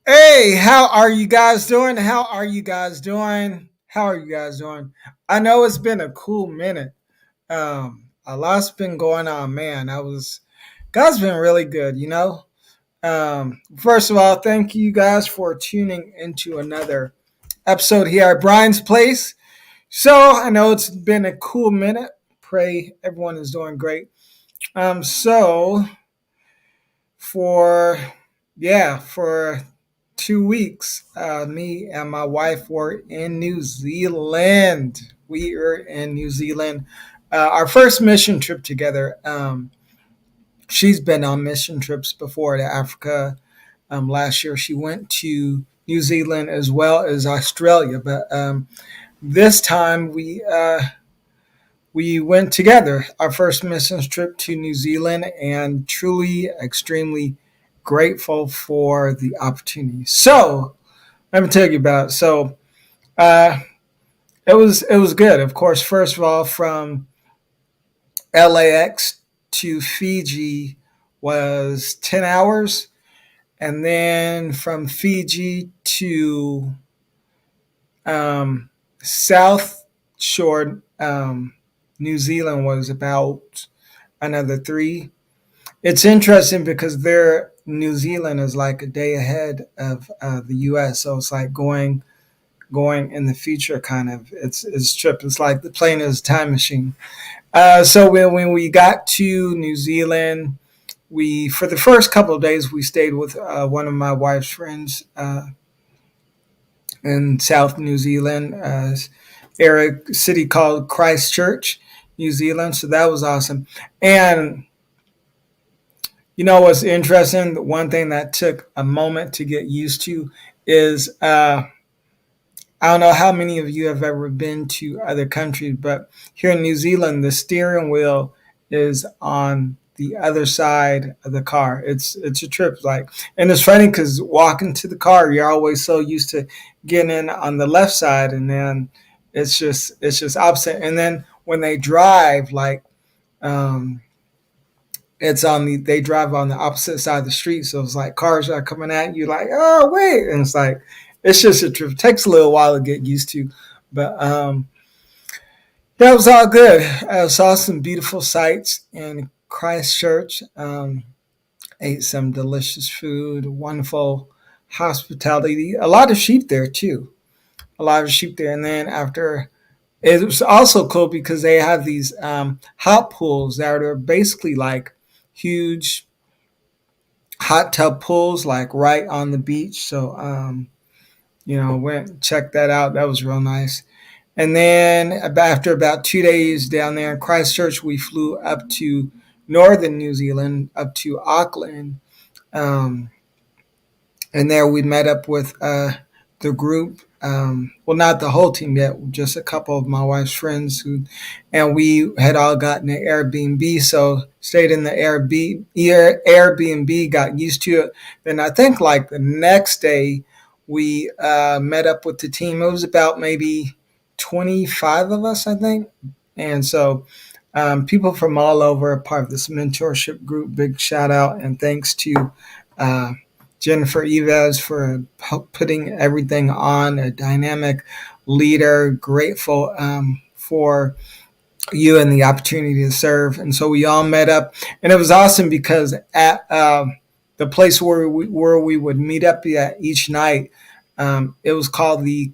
Hey, how are you guys doing? How are you guys doing? How are you guys doing? I know it's been a cool minute. A lot's been going on, man. God's been really good. First of all, thank you guys for tuning into another episode here at Brian's Place. So I know it's been a cool minute. Pray everyone is doing great. So for for 2 weeks, me and my wife were in New Zealand. We are in New Zealand. Our first mission trip together. She's been on mission trips before to Africa. Last year, she went to New Zealand as well as Australia, but this time we went together. Our first missions trip to New Zealand, and truly, extremely grateful for the opportunity. So, let me tell you about it. So, uh, it was good. Of course, first of all, from LAX to Fiji was 10 hours, and then from Fiji to South Shore, New Zealand was about another three. It's interesting because their New Zealand is like a day ahead of the U.S., so it's like going in the future kind of. It's trip. It's like the plane is a time machine. So when we got to New Zealand, we for the first couple of days we stayed with one of my wife's friends in South New Zealand, area city called Christchurch, New Zealand. So that was awesome. And you know what's interesting? The one thing that took a moment to get used to is I don't know how many of you have ever been to other countries, but here in New Zealand, the steering wheel is on the other side of the car. It's a trip, like, and it's funny because walking to the car, you're always so used to getting in on the left side, and then it's just opposite. And then when they drive, like, um, they drive on the opposite side of the street, so it's like cars are coming at you, like, oh wait, and it's like it's just a trip. It takes a little while to get used to, but that was all good. I saw some beautiful sights in Christchurch. Ate some delicious food, wonderful hospitality. A lot of sheep there too. A lot of sheep there, and then after it was also cool because they have these hot pools that are basically like huge hot tub pools, like right on the beach. So went and checked that out. That was real nice. And then after about 2 days down there in Christchurch, we flew up to northern New Zealand, up to Auckland. Um, and there we met up with the group. Well, not the whole team yet, just a couple of my wife's friends and we had all gotten an Airbnb, so stayed in the Airbnb, got used to it. Then I think like the next day we met up with the team. It was about maybe 25 of us, I think, and so people from all over are part of this mentorship group. Big shout out and thanks to uh, Jennifer Eves for putting everything on, a dynamic leader, grateful for you and the opportunity to serve. And so we all met up, and it was awesome because at the place where we would meet up at each night, it was called the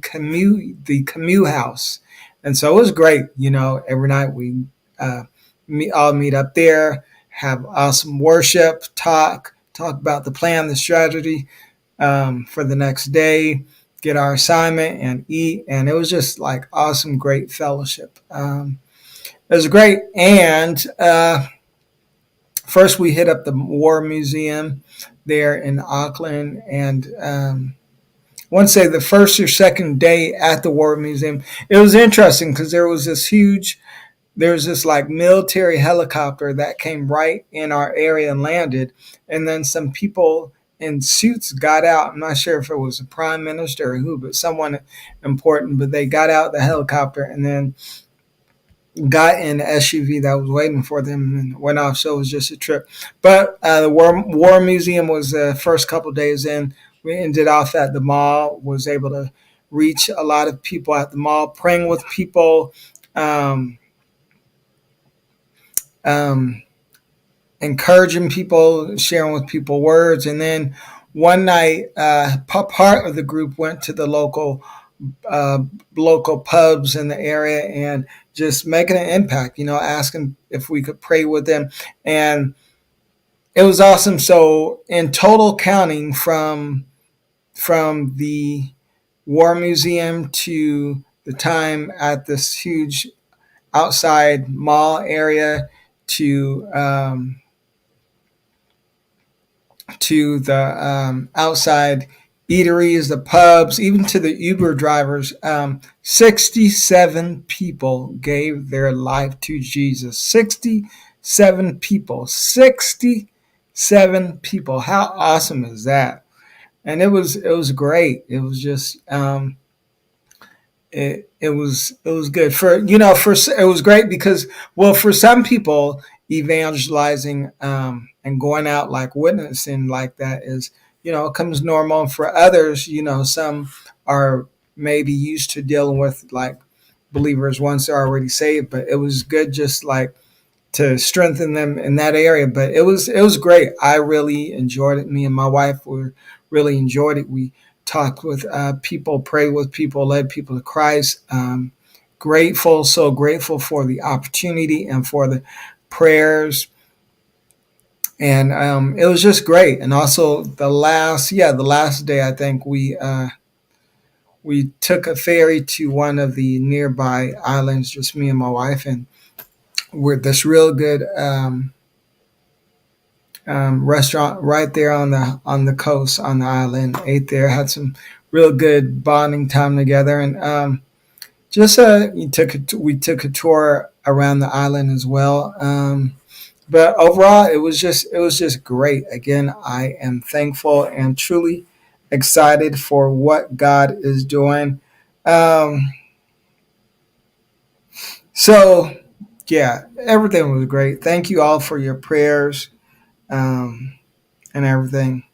Camus House, and so it was great. Every night we all meet up there, have awesome worship, talk about the plan, the strategy for the next day, get our assignment, and eat. And it was just like awesome, great fellowship. It was great. And first, we hit up the War Museum there in Auckland, and I want to say the first or second day at the War Museum, it was interesting because there's this like military helicopter that came right in our area and landed, and then some people in suits got out. I'm not sure if it was the prime minister or who, but someone important. But they got out the helicopter and then got in the SUV that was waiting for them and went off. So it was just a trip. But the War Museum was the first couple days in. we ended off at the mall. Was able to reach a lot of people at the mall, praying with people, um, um, encouraging people, sharing with people words. And then one night, part of the group went to the uh, local pubs in the area and just making an impact. Asking if we could pray with them, and it was awesome. So in total, counting from the War Museum to the time at this huge outside mall area to the outside eateries, the pubs, even to the Uber drivers. 67 people gave their life to Jesus. 67 people. 67 people. How awesome is that? And it was great. It was just it was good for it was great because, well, for some people, evangelizing and going out like witnessing like that is, it comes normal. And for others, some are maybe used to dealing with like believers once they're already saved. But it was good, just like to strengthen them in that area. But it was great. I really enjoyed it. Me and my wife were really enjoyed it. We talked with people, prayed with people, led people to Christ. Grateful, so grateful for the opportunity and for the prayers. And it was just great. And also the last day, I think we took a ferry to one of the nearby islands, just me and my wife, and we're this real good restaurant right there on the coast on the island. Ate there, had some real good bonding time together, and just we took a tour around the island as well. But overall, it was just great. Again, I am thankful and truly excited for what God is doing. Um, so yeah, everything was great. Thank you all for your prayers um, and everything.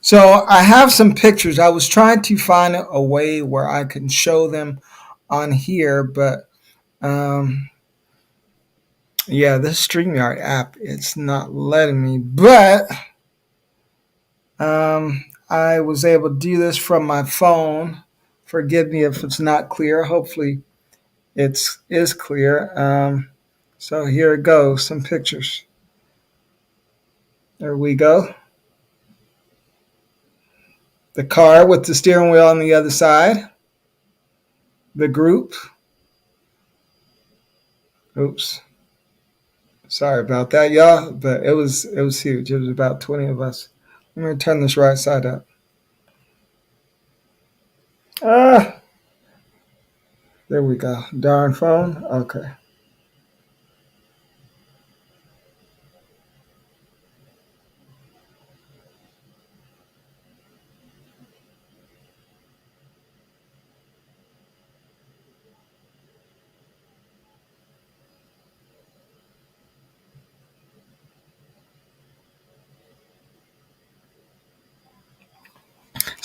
So I have some pictures. I was trying to find a way where I can show them on here, but yeah, this StreamYard app, it's not letting me. But I was able to do this from my phone. Forgive me if it's not clear. Hopefully, is clear. So here it goes. Some pictures. There we go. The car with the steering wheel on the other side. The group. Oops. Sorry about that, y'all. But it was huge. It was about 20 of us. Let me turn this right side up. Ah, there we go. Darn phone. Okay.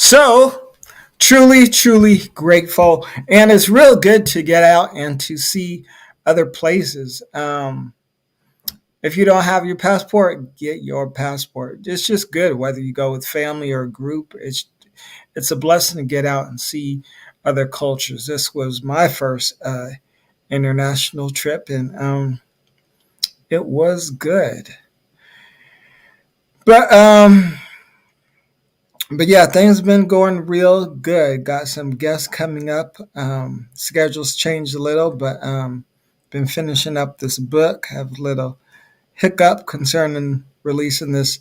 So, truly, truly grateful. And it's real good to get out and to see other places. If you don't have your passport, get your passport. It's just good whether you go with family or a group. It's a blessing to get out and see other cultures. This was my first international trip, and it was good. But but yeah, things been going real good. Got some guests coming up. Schedules changed a little, but been finishing up this book. Have a little hiccup concerning releasing this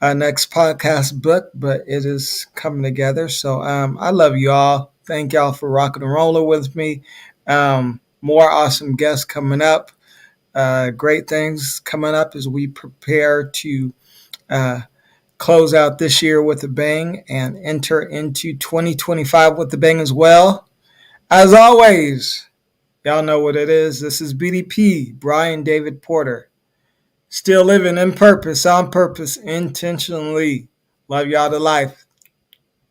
next podcast book, but it is coming together. So I love y'all. Thank y'all for rocking and rolling with me. More awesome guests coming up. Great things coming up as we prepare to uh, close out this year with a bang and enter into 2025 with a bang as well. As always, y'all know what it is. This is BDP, Brian David Porter. Still living in purpose, on purpose, intentionally. Love y'all to life.